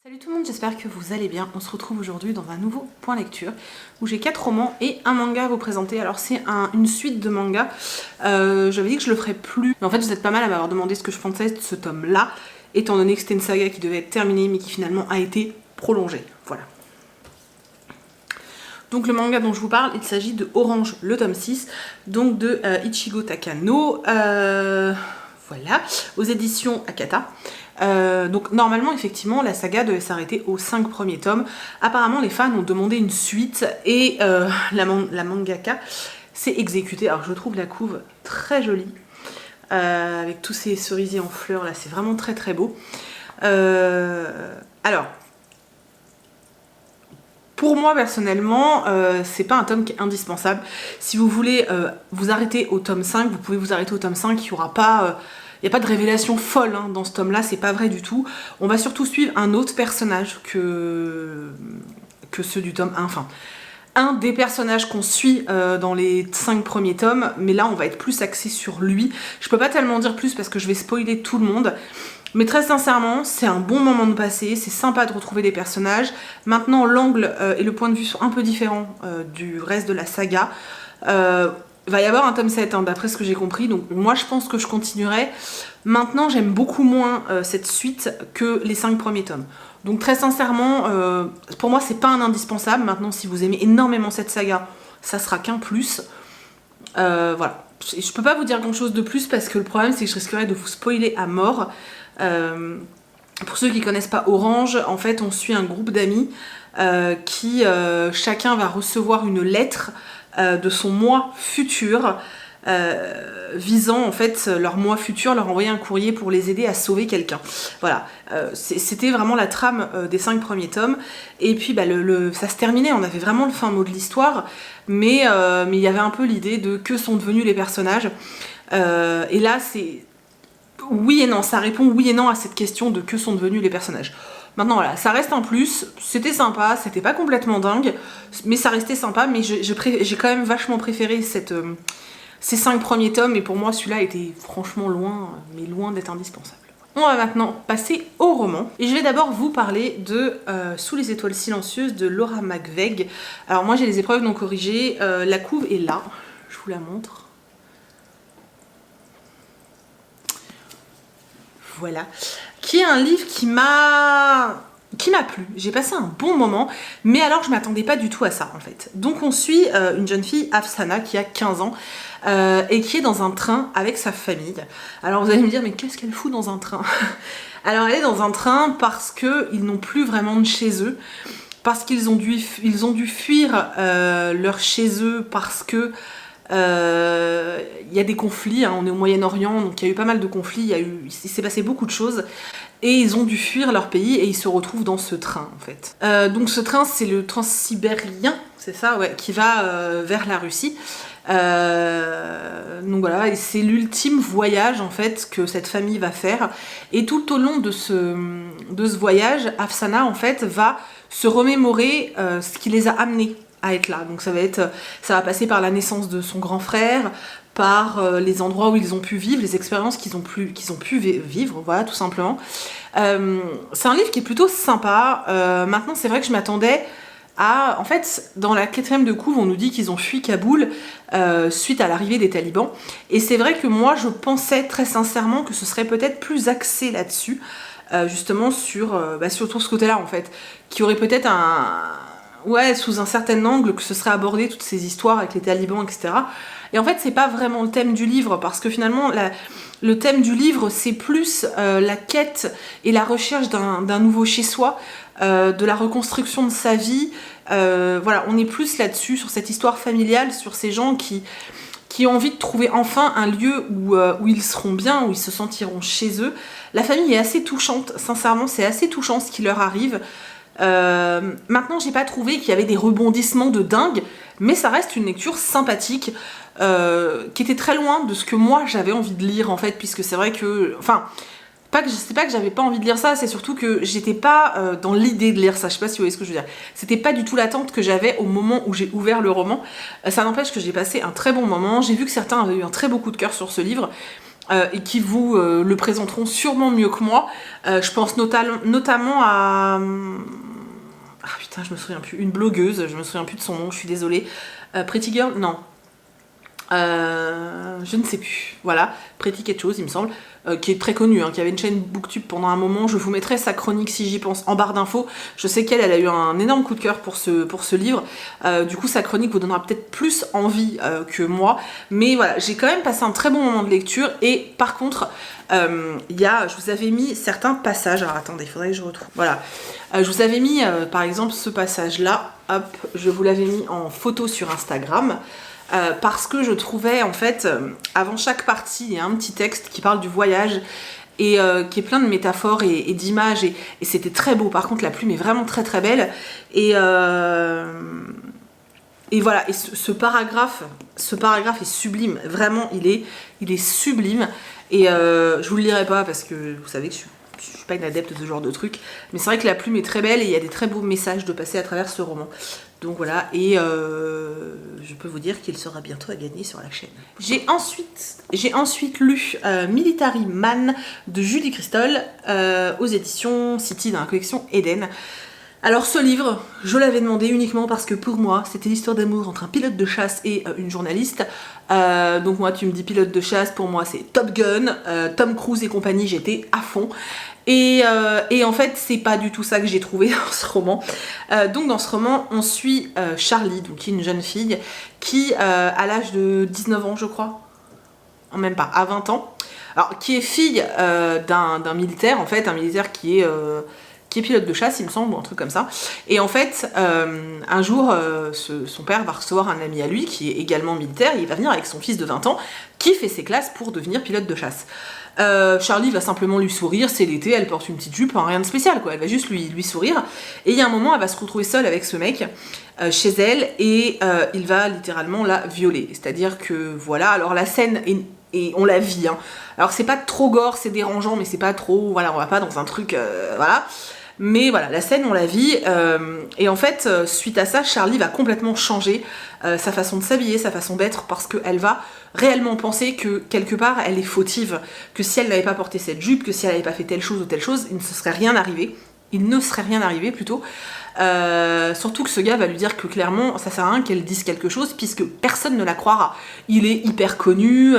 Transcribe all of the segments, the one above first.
Salut tout le monde, j'espère que vous allez bien. On se retrouve aujourd'hui dans un nouveau point lecture où j'ai 4 romans et un manga à vous présenter. Alors c'est une suite de mangas. J'avais dit que je le ferais plus, mais en fait vous êtes pas mal à m'avoir demandé ce que je pensais de ce tome là, étant donné que c'était une saga qui devait être terminée mais qui finalement a été prolongée. Voilà. Donc le manga dont je vous parle, il s'agit de Orange, le tome 6, donc de Ichigo Takano, voilà, aux éditions Akata. Donc normalement effectivement la saga devait s'arrêter aux 5 premiers tomes. Apparemment les fans ont demandé une suite et la mangaka s'est exécutée. Alors je trouve la couve très jolie avec tous ces cerisiers en fleurs là, c'est vraiment très très beau. Alors pour moi personnellement, c'est pas un tome qui est indispensable. Si vous voulez vous arrêter au tome 5, vous pouvez vous arrêter au tome 5, il n'y aura pas... Il n'y a pas de révélation folle hein, dans ce tome-là, c'est pas vrai du tout. On va surtout suivre un autre personnage que ceux du tome 1. Enfin, un des personnages qu'on suit dans les 5 premiers tomes, mais là on va être plus axé sur lui. Je peux pas tellement dire plus parce que je vais spoiler tout le monde. Mais très sincèrement, c'est un bon moment de passer, c'est sympa de retrouver des personnages. Maintenant, l'angle et le point de vue sont un peu différents du reste de la saga. Va y avoir un tome 7, hein, d'après ce que j'ai compris, donc moi je pense que je continuerai. Maintenant, j'aime beaucoup moins cette suite que les 5 premiers tomes. Donc très sincèrement, pour moi c'est pas un indispensable. Maintenant, si vous aimez énormément cette saga, ça sera qu'un plus. Voilà. Je peux pas vous dire grand chose de plus parce que le problème c'est que je risquerais de vous spoiler à mort. Pour ceux qui connaissent pas Orange, en fait on suit un groupe d'amis qui chacun va recevoir une lettre de son moi futur visant en fait leur moi futur, leur envoyer un courrier pour les aider à sauver quelqu'un. Voilà, c'était vraiment la trame des 5 premiers tomes. Et puis bah, ça se terminait, on avait vraiment le fin mot de l'histoire, mais il y avait un peu l'idée de que sont devenus les personnages. Et là c'est oui et non, ça répond oui et non à cette question de que sont devenus les personnages. Maintenant voilà, ça reste un plus, c'était sympa, c'était pas complètement dingue, mais ça restait sympa, mais j'ai quand même vachement préféré ces 5 premiers tomes, et pour moi celui-là était franchement loin, mais loin d'être indispensable. On va maintenant passer au roman, et je vais d'abord vous parler de Sous les étoiles silencieuses de Laura McVeigh. Alors moi j'ai les épreuves non corrigées, la couve est là, je vous la montre. Voilà, qui est un livre qui m'a plu. J'ai passé un bon moment, mais alors je m'attendais pas du tout à ça en fait. Donc on suit une jeune fille, Afsana, qui a 15 ans et qui est dans un train avec sa famille. Alors vous allez me dire, mais qu'est-ce qu'elle fout dans un train? Alors elle est dans un train parce qu'ils n'ont plus vraiment de chez eux, parce qu'ils ont dû fuir leur chez eux parce que y a des conflits, hein, on est au Moyen-Orient, donc il y a eu pas mal de conflits, il s'est passé beaucoup de choses, et ils ont dû fuir leur pays et ils se retrouvent dans ce train en fait. Donc ce train c'est le transsibérien, c'est ça, ouais, qui va vers la Russie. Donc voilà, et c'est l'ultime voyage en fait que cette famille va faire, et tout au long de ce voyage, Afsana en fait va se remémorer ce qui les a amenés à être là. Donc ça va passer par la naissance de son grand frère, par les endroits où ils ont pu vivre, les expériences qu'ils ont pu vivre, voilà, tout simplement. C'est un livre qui est plutôt sympa. Maintenant, c'est vrai que je m'attendais à... En fait, dans la 4e de couve, on nous dit qu'ils ont fui Kaboul suite à l'arrivée des talibans. Et c'est vrai que moi, je pensais très sincèrement que ce serait peut-être plus axé là-dessus, justement sur tout ce côté-là, en fait, qui aurait peut-être sous un certain angle, que ce serait abordé toutes ces histoires avec les talibans, etc. Et en fait, c'est pas vraiment le thème du livre, parce que finalement, le thème du livre, c'est plus la quête et la recherche d'un nouveau chez-soi, de la reconstruction de sa vie. Voilà, on est plus là-dessus, sur cette histoire familiale, sur ces gens qui ont envie de trouver enfin un lieu où ils seront bien, où ils se sentiront chez eux. La famille est assez touchante, sincèrement, c'est assez touchant ce qui leur arrive. Maintenant, j'ai pas trouvé qu'il y avait des rebondissements de dingue, mais ça reste une lecture sympathique qui était très loin de ce que moi j'avais envie de lire en fait, puisque c'est vrai que... Enfin, c'est pas que j'avais pas envie de lire ça, c'est surtout que j'étais pas dans l'idée de lire ça, je sais pas si vous voyez ce que je veux dire. C'était pas du tout l'attente que j'avais au moment où j'ai ouvert le roman. Ça n'empêche que j'ai passé un très bon moment, j'ai vu que certains avaient eu un très beau coup de cœur sur ce livre. et qui vous le présenteront sûrement mieux que moi. Je pense notamment à... Ah putain, je me souviens plus. Une blogueuse, je me souviens plus de son nom, je suis désolée. Pretty Girl, non. Je ne sais plus, voilà, Pretty quelque chose il me semble, qui est très connue, qui avait une chaîne Booktube pendant un moment. Je vous mettrai sa chronique si j'y pense en barre d'infos. Je sais qu'elle a eu un énorme coup de cœur pour ce livre, du coup sa chronique vous donnera peut-être plus envie que moi, mais voilà, j'ai quand même passé un très bon moment de lecture. Et par contre, je vous avais mis certains passages, alors attendez, il faudrait que je retrouve, voilà, je vous avais mis par exemple ce passage là, hop, je vous l'avais mis en photo sur Instagram. Parce que je trouvais en fait, avant chaque partie, il y a un petit texte qui parle du voyage et qui est plein de métaphores et d'images, et c'était très beau. Par contre, la plume est vraiment très très belle, et voilà, et ce paragraphe est sublime, vraiment il est sublime, et je vous le lirai pas parce que vous savez que je suis pas une adepte de ce genre de truc, mais c'est vrai que la plume est très belle et il y a des très beaux messages de passer à travers ce roman. Donc voilà, et je peux vous dire qu'il sera bientôt à gagner sur la chaîne. J'ai ensuite lu Military Man de Julie Cristol aux éditions City dans la collection Eden. Alors ce livre, je l'avais demandé uniquement parce que pour moi, c'était l'histoire d'amour entre un pilote de chasse et une journaliste. Donc moi, tu me dis pilote de chasse, pour moi c'est Top Gun, Tom Cruise et compagnie, j'étais à fond. Et en fait, c'est pas du tout ça que j'ai trouvé dans ce roman. Donc dans ce roman, on suit Charlie, donc qui est une jeune fille, qui à l'âge de 19 ans, je crois, même pas, à 20 ans, alors qui est fille d'un militaire, en fait, un militaire qui est pilote de chasse, il me semble, ou un truc comme ça. Et en fait, un jour, son père va recevoir un ami à lui, qui est également militaire, et il va venir avec son fils de 20 ans, qui fait ses classes pour devenir pilote de chasse. Charlie va simplement lui sourire, c'est l'été, elle porte une petite jupe, rien de spécial quoi, elle va juste lui sourire. Et il y a un moment, elle va se retrouver seule avec ce mec chez elle, et il va littéralement la violer. C'est-à-dire que voilà, alors la scène et on la vit, alors c'est pas trop gore, c'est dérangeant, mais c'est pas trop, voilà, on va pas dans un truc, voilà. Mais voilà, la scène, on la vit, et en fait, suite à ça, Charlie va complètement changer sa façon de s'habiller, sa façon d'être, parce qu'elle va réellement penser que, quelque part, elle est fautive, que si elle n'avait pas porté cette jupe, que si elle n'avait pas fait telle chose ou telle chose, il ne serait rien arrivé, plutôt. Surtout que ce gars va lui dire que clairement, ça sert à rien qu'elle dise quelque chose, puisque personne ne la croira. Il est hyper connu,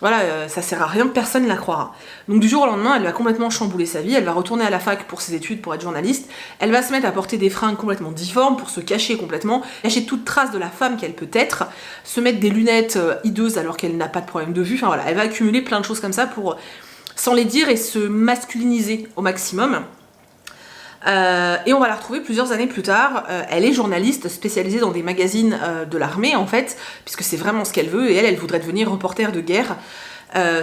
voilà, ça sert à rien, personne ne la croira. Donc du jour au lendemain, elle va complètement chambouler sa vie, elle va retourner à la fac pour ses études, pour être journaliste, elle va se mettre à porter des fringues complètement difformes pour se cacher complètement, cacher toute trace de la femme qu'elle peut être, se mettre des lunettes hideuses alors qu'elle n'a pas de problème de vue, enfin voilà, elle va accumuler plein de choses comme ça pour, sans les dire, et se masculiniser au maximum. Et on va la retrouver plusieurs années plus tard. Elle est journaliste spécialisée dans des magazines de l'armée en fait, puisque c'est vraiment ce qu'elle veut, et elle voudrait devenir reporter de guerre.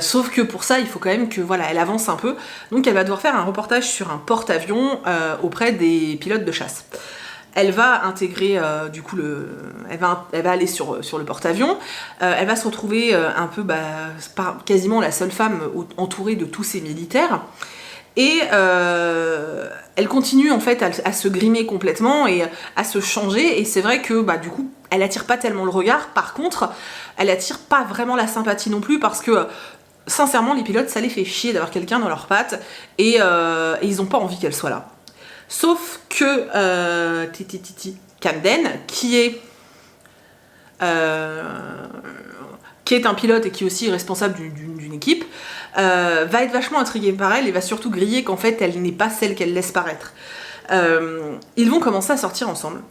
Sauf que pour ça, il faut quand même que voilà, elle avance un peu. Donc elle va devoir faire un reportage sur un porte-avions auprès des pilotes de chasse. Elle va intégrer du coup elle va aller sur le porte-avions. Elle va se retrouver un peu quasiment la seule femme entourée de tous ces militaires. Et elle continue en fait à se grimer complètement et à se changer, et c'est vrai que du coup elle attire pas tellement le regard. Par contre, elle attire pas vraiment la sympathie non plus, parce que sincèrement les pilotes, ça les fait chier d'avoir quelqu'un dans leurs pattes, et ils ont pas envie qu'elle soit là. Sauf que Camden, qui est un pilote et qui est aussi responsable d'une équipe, va être vachement intriguée par elle, et va surtout griller qu'en fait elle n'est pas celle qu'elle laisse paraître. Ils vont commencer à sortir ensemble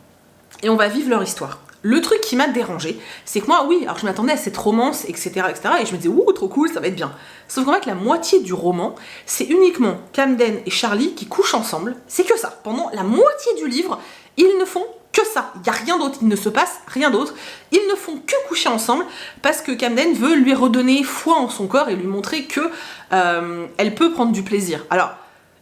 et on va vivre leur histoire. Le truc qui m'a dérangée, c'est que moi, oui, alors je m'attendais à cette romance, etc., et je me disais, ouh, trop cool, ça va être bien. Sauf qu'en fait, la moitié du roman, c'est uniquement Camden et Charlie qui couchent ensemble, c'est que ça. Pendant la moitié du livre, ils ne font que ça, il n'y a rien d'autre, il ne se passe rien d'autre, ils ne font que coucher ensemble, parce que Camden veut lui redonner foi en son corps et lui montrer que elle peut prendre du plaisir. Alors,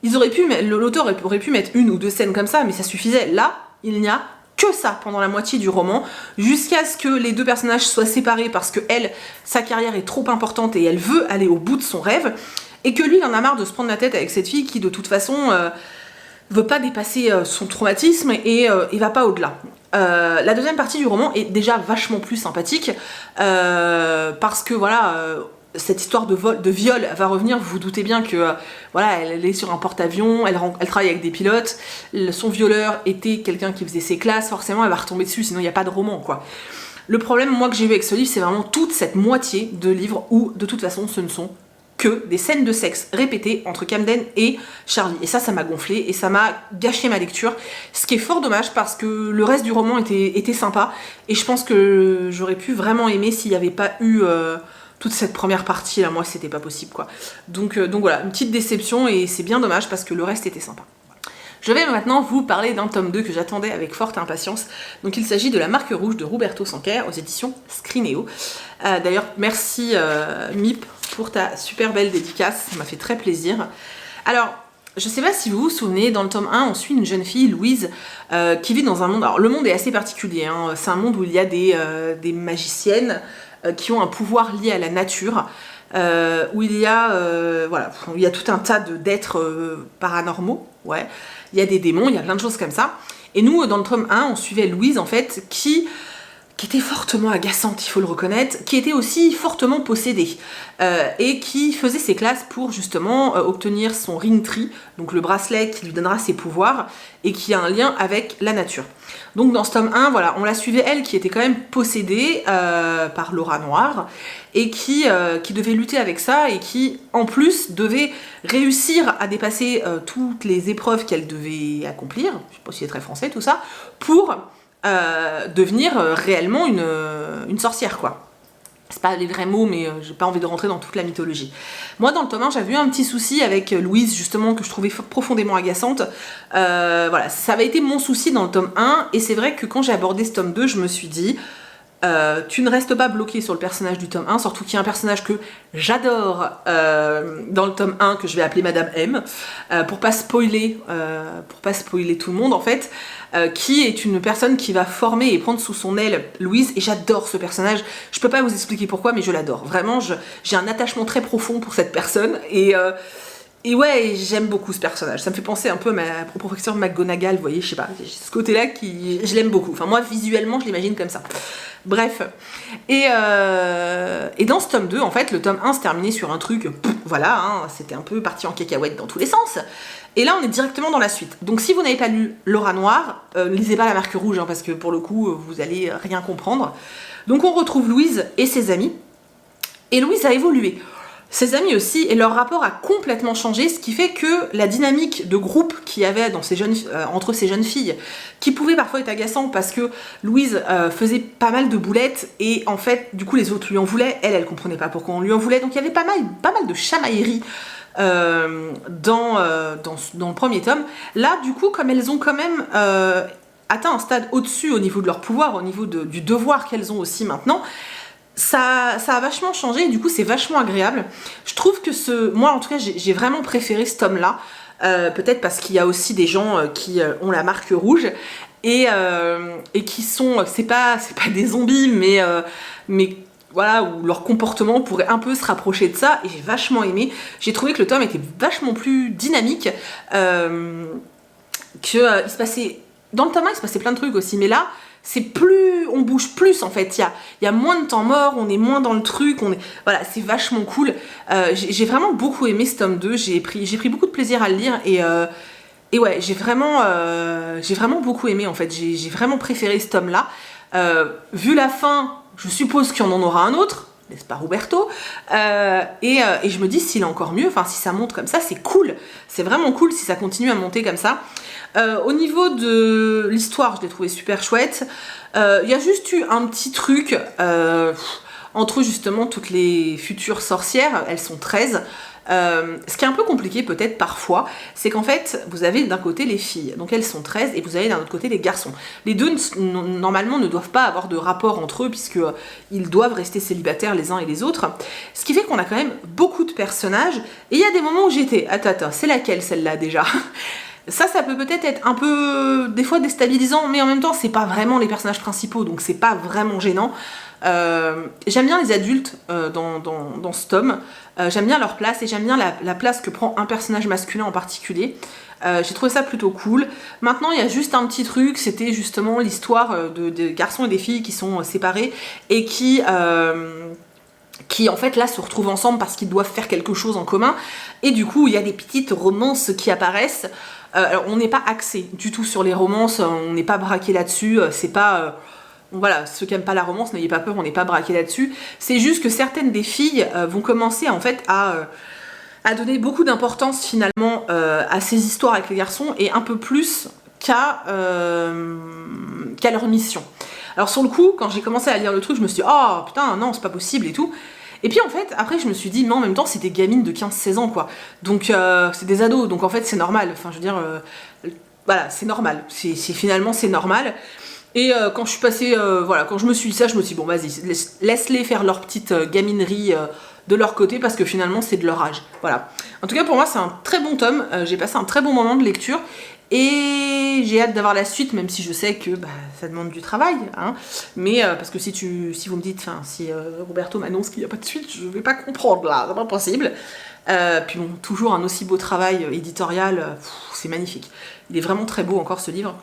l'auteur aurait pu mettre une ou deux scènes comme ça, mais ça suffisait. Là, il n'y a que ça pendant la moitié du roman, jusqu'à ce que les deux personnages soient séparés, parce que elle, sa carrière est trop importante et elle veut aller au bout de son rêve, et que lui, il en a marre de se prendre la tête avec cette fille qui, de toute façon, veut pas dépasser son traumatisme et va pas au-delà. La deuxième partie du roman est déjà vachement plus sympathique, parce que voilà, cette histoire de viol va revenir. Vous vous doutez bien que voilà, elle est sur un porte-avions, elle travaille avec des pilotes, son violeur était quelqu'un qui faisait ses classes, forcément elle va retomber dessus, sinon il n'y a pas de roman quoi. Le problème moi que j'ai eu avec ce livre, c'est vraiment toute cette moitié de livre où de toute façon ce ne sont que des scènes de sexe répétées entre Camden et Charlie. Et ça m'a gonflé et ça m'a gâché ma lecture. Ce qui est fort dommage parce que le reste du roman était sympa. Et je pense que j'aurais pu vraiment aimer s'il n'y avait pas eu toute cette première partie. Là, moi, c'était pas possible, quoi. Donc voilà, une petite déception et c'est bien dommage parce que le reste était sympa. Je vais maintenant vous parler d'un tome 2 que j'attendais avec forte impatience. Donc il s'agit de La Marque Rouge de Roberto Sanquer aux éditions Scrineo. D'ailleurs, merci Mip pour ta super belle dédicace, ça m'a fait très plaisir. Alors, je sais pas si vous vous souvenez, dans le tome 1, on suit une jeune fille, Louise, qui vit dans un monde... Alors, le monde est assez particulier, hein. C'est un monde où il y a des magiciennes qui ont un pouvoir lié à la nature, où il y a, voilà, il y a tout un tas d'êtres paranormaux, ouais. Il y a des démons, il y a plein de choses comme ça. Et nous, dans le tome 1, on suivait Louise, en fait, qui était fortement agaçante, il faut le reconnaître, qui était aussi fortement possédée, et qui faisait ses classes pour, justement, obtenir son ring tree, donc le bracelet qui lui donnera ses pouvoirs, et qui a un lien avec la nature. Donc dans ce tome 1, voilà, on la suivait, elle, qui était quand même possédée par l'aura noire, et qui devait lutter avec ça, et qui, en plus, devait réussir à dépasser toutes les épreuves qu'elle devait accomplir, je sais pas si c'est très français tout ça, pour devenir réellement une sorcière, quoi. C'est pas les vrais mots, mais j'ai pas envie de rentrer dans toute la mythologie. Moi, dans le tome 1, j'avais eu un petit souci avec Louise, justement, que je trouvais profondément agaçante. Voilà, ça avait été mon souci dans le tome 1, et c'est vrai que quand j'ai abordé ce tome 2, je me suis dit... tu ne restes pas bloqué sur le personnage du tome 1, surtout qu'il y a un personnage que j'adore dans le tome 1, que je vais appeler Madame M, pour pas spoiler tout le monde en fait, qui est une personne qui va former et prendre sous son aile Louise, et j'adore ce personnage. Je peux pas vous expliquer pourquoi, mais je l'adore. Vraiment, j'ai un attachement très profond pour cette personne, et ouais, j'aime beaucoup ce personnage. Ça me fait penser un peu à ma professeure McGonagall, vous voyez, je sais pas, ce côté-là qui... Je l'aime beaucoup. Enfin, moi, visuellement, je l'imagine comme ça. Bref. Et dans ce tome 2, en fait, le tome 1 se terminait sur un truc, voilà, hein, c'était un peu parti en cacahuète dans tous les sens. Et là, on est directement dans la suite. Donc, si vous n'avez pas lu L'aura noire, lisez pas La Marque Rouge, hein, parce que pour le coup, vous allez rien comprendre. Donc, on retrouve Louise et ses amis. Et Louise a évolué. Ses amis aussi, et leur rapport a complètement changé, ce qui fait que la dynamique de groupe qu'il y avait dans entre ces jeunes filles, qui pouvait parfois être agaçant parce que Louise faisait pas mal de boulettes, et en fait, du coup, les autres lui en voulaient, elle comprenait pas pourquoi on lui en voulait, donc il y avait pas mal de chamailleries dans le premier tome. Là, du coup, comme elles ont quand même atteint un stade au-dessus au niveau de leur pouvoir, au niveau du devoir qu'elles ont aussi maintenant, ça a vachement changé, et du coup c'est vachement agréable. Je trouve que moi en tout cas j'ai vraiment préféré ce tome là, peut-être parce qu'il y a aussi des gens qui ont la marque rouge, et qui sont, c'est pas des zombies, mais voilà, où leur comportement pourrait un peu se rapprocher de ça, et j'ai vachement aimé. J'ai trouvé que le tome était vachement plus dynamique, il se passait, dans le tome 1 il se passait plein de trucs aussi, mais là c'est plus, on bouge plus en fait, il y a moins de temps mort, on est moins dans le truc, voilà, c'est vachement cool. J'ai vraiment beaucoup aimé ce tome 2, j'ai pris beaucoup de plaisir à le lire, et ouais, j'ai vraiment beaucoup aimé en fait, j'ai vraiment préféré ce tome là. Vu la fin, je suppose qu'il y en aura un autre, n'est-ce pas Roberto, et je me dis s'il est encore mieux, enfin si ça monte comme ça, c'est cool, c'est vraiment cool si ça continue à monter comme ça. Au niveau de l'histoire, je l'ai trouvé super chouette. Il y a juste eu un petit truc entre justement toutes les futures sorcières, elles sont 13. Ce qui est un peu compliqué peut-être parfois, c'est qu'en fait vous avez d'un côté les filles, donc elles sont 13, et vous avez d'un autre côté les garçons. Les deux normalement ne doivent pas avoir de rapport entre eux, puisque ils doivent rester célibataires les uns et les autres, ce qui fait qu'on a quand même beaucoup de personnages, et il y a des moments où j'étais, attends, c'est laquelle celle-là déjà? Ça peut-être être un peu, des fois, déstabilisant, mais en même temps, c'est pas vraiment les personnages principaux, donc c'est pas vraiment gênant. J'aime bien les adultes dans ce tome, j'aime bien leur place, et j'aime bien la place que prend un personnage masculin en particulier. J'ai trouvé ça plutôt cool. Maintenant, il y a juste un petit truc, c'était justement l'histoire des garçons et des filles qui sont séparés, et qui qui en fait là se retrouvent ensemble parce qu'ils doivent faire quelque chose en commun, et du coup il y a des petites romances qui apparaissent. Alors on n'est pas axé du tout sur les romances, on n'est pas braqué là-dessus, c'est pas... voilà, ceux qui n'aiment pas la romance, n'ayez pas peur, on n'est pas braqué là-dessus. C'est juste que certaines des filles vont commencer en fait à donner beaucoup d'importance finalement à ces histoires avec les garçons, et un peu plus qu'à leur mission. Alors sur le coup, quand j'ai commencé à lire le truc, je me suis dit « Oh putain, non, c'est pas possible et tout ». Et puis en fait, après je me suis dit « Mais en même temps, c'est des gamines de 15-16 ans quoi. Donc c'est des ados, donc en fait c'est normal. Enfin je veux dire, voilà, c'est normal. Finalement c'est normal. » Et quand je suis passée, voilà, quand je me suis dit ça, je me suis dit « Bon vas-y, laisse-les faire leur petite gaminerie de leur côté, parce que finalement c'est de leur âge. » Voilà. En tout cas pour moi c'est un très bon tome, j'ai passé un très bon moment de lecture. Et j'ai hâte d'avoir la suite, même si je sais que bah, ça demande du travail, hein. Mais parce que si vous me dites, si Roberto m'annonce qu'il n'y a pas de suite, je vais pas comprendre là, c'est pas possible. Puis bon, toujours un aussi beau travail éditorial, c'est magnifique. Il est vraiment très beau encore ce livre,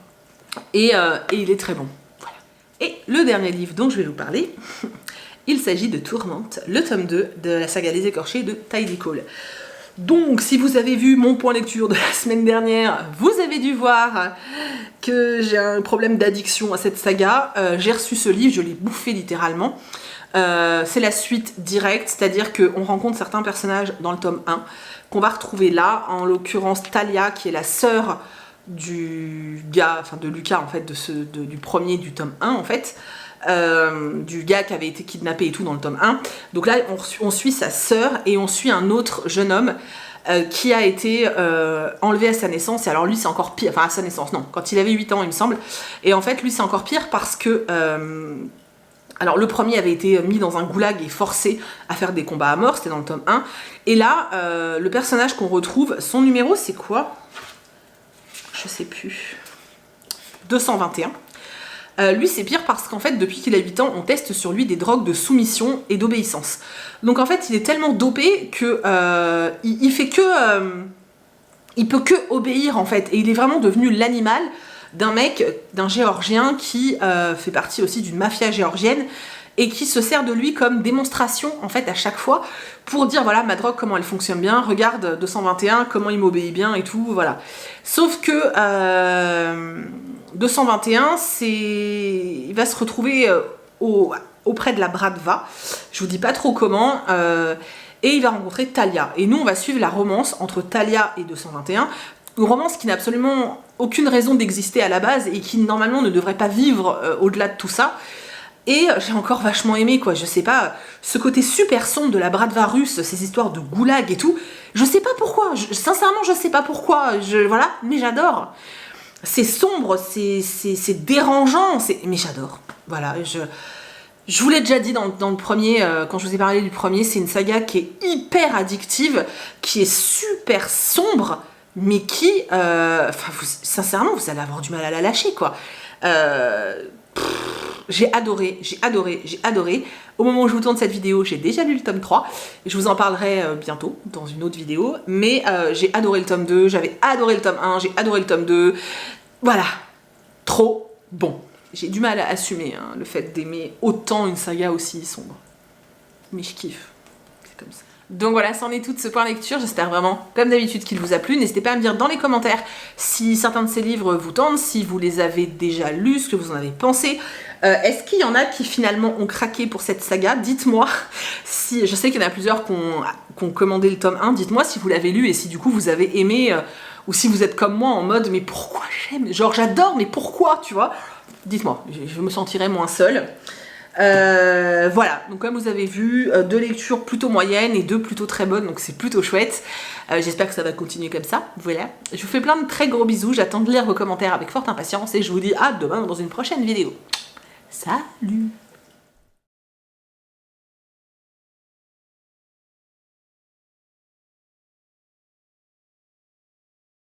et il est très bon. Voilà. Et le dernier livre dont je vais vous parler, il s'agit de Tourmente, le tome 2 de la saga Les Écorchés de Tidie Cole. Donc, si vous avez vu mon point lecture de la semaine dernière, vous avez dû voir que j'ai un problème d'addiction à cette saga. J'ai reçu ce livre, je l'ai bouffé littéralement. C'est la suite directe, c'est-à-dire qu'on rencontre certains personnages dans le tome 1, qu'on va retrouver là, en l'occurrence Talia, qui est la sœur du gars, enfin de Lucas en fait, du premier du tome 1 en fait. Du gars qui avait été kidnappé et tout dans le tome 1. Donc là, on suit sa sœur et on suit un autre jeune homme qui a été enlevé à sa naissance. Et alors lui, c'est encore pire. Enfin, à sa naissance, non. Quand il avait 8 ans, il me semble. Et en fait, lui, c'est encore pire parce que... alors, le premier avait été mis dans un goulag et forcé à faire des combats à mort. C'était dans le tome 1. Et là, le personnage qu'on retrouve, son numéro, c'est quoi? Je sais plus. 221. Lui c'est pire parce qu'en fait depuis qu'il a 8 ans on teste sur lui des drogues de soumission et d'obéissance. Donc en fait il est tellement dopé que il fait que il peut que obéir en fait, et il est vraiment devenu l'animal d'un mec, d'un géorgien qui fait partie aussi d'une mafia géorgienne et qui se sert de lui comme démonstration en fait à chaque fois pour dire voilà ma drogue comment elle fonctionne bien, regarde 221 comment il m'obéit bien et tout, voilà. Sauf que 221 il va se retrouver auprès de la Bratva, je vous dis pas trop comment, et il va rencontrer Talia, et nous on va suivre la romance entre Talia et 221, une romance qui n'a absolument aucune raison d'exister à la base et qui normalement ne devrait pas vivre au-delà de tout ça. Et j'ai encore vachement aimé, quoi, je sais pas, ce côté super sombre de la Bratva russe, ces histoires de goulag et tout, je sais pas pourquoi, sincèrement je sais pas pourquoi, voilà, mais j'adore. C'est sombre, c'est dérangeant, mais j'adore. Voilà, je vous l'ai déjà dit dans le premier, quand je vous ai parlé du premier, c'est une saga qui est hyper addictive, qui est super sombre, mais qui, sincèrement, vous allez avoir du mal à la lâcher, quoi. J'ai adoré, j'ai adoré, j'ai adoré. Au moment où je vous tourne cette vidéo, j'ai déjà lu le tome 3. Et je vous en parlerai bientôt dans une autre vidéo. Mais j'ai adoré le tome 2, j'avais adoré le tome 1, j'ai adoré le tome 2. Voilà, trop bon. J'ai du mal à assumer hein, le fait d'aimer autant une saga aussi sombre. Mais je kiffe, c'est comme ça. Donc voilà, c'en est tout de ce point lecture, j'espère vraiment, comme d'habitude, qu'il vous a plu. N'hésitez pas à me dire dans les commentaires si certains de ces livres vous tentent, si vous les avez déjà lus, ce que vous en avez pensé. Est-ce qu'il y en a qui finalement ont craqué pour cette saga? Dites-moi, si je sais qu'il y en a plusieurs qui ont commandé le tome 1, dites-moi si vous l'avez lu et si du coup vous avez aimé, ou si vous êtes comme moi en mode mais pourquoi j'aime, genre j'adore mais pourquoi, tu vois? Dites-moi, je me sentirai moins seule. Voilà, donc comme vous avez vu, 2 lectures plutôt moyennes et 2 plutôt très bonnes, donc c'est plutôt chouette. J'espère que ça va continuer comme ça, voilà. Je vous fais plein de très gros bisous, j'attends de lire vos commentaires avec forte impatience et je vous dis à demain dans une prochaine vidéo. Salut!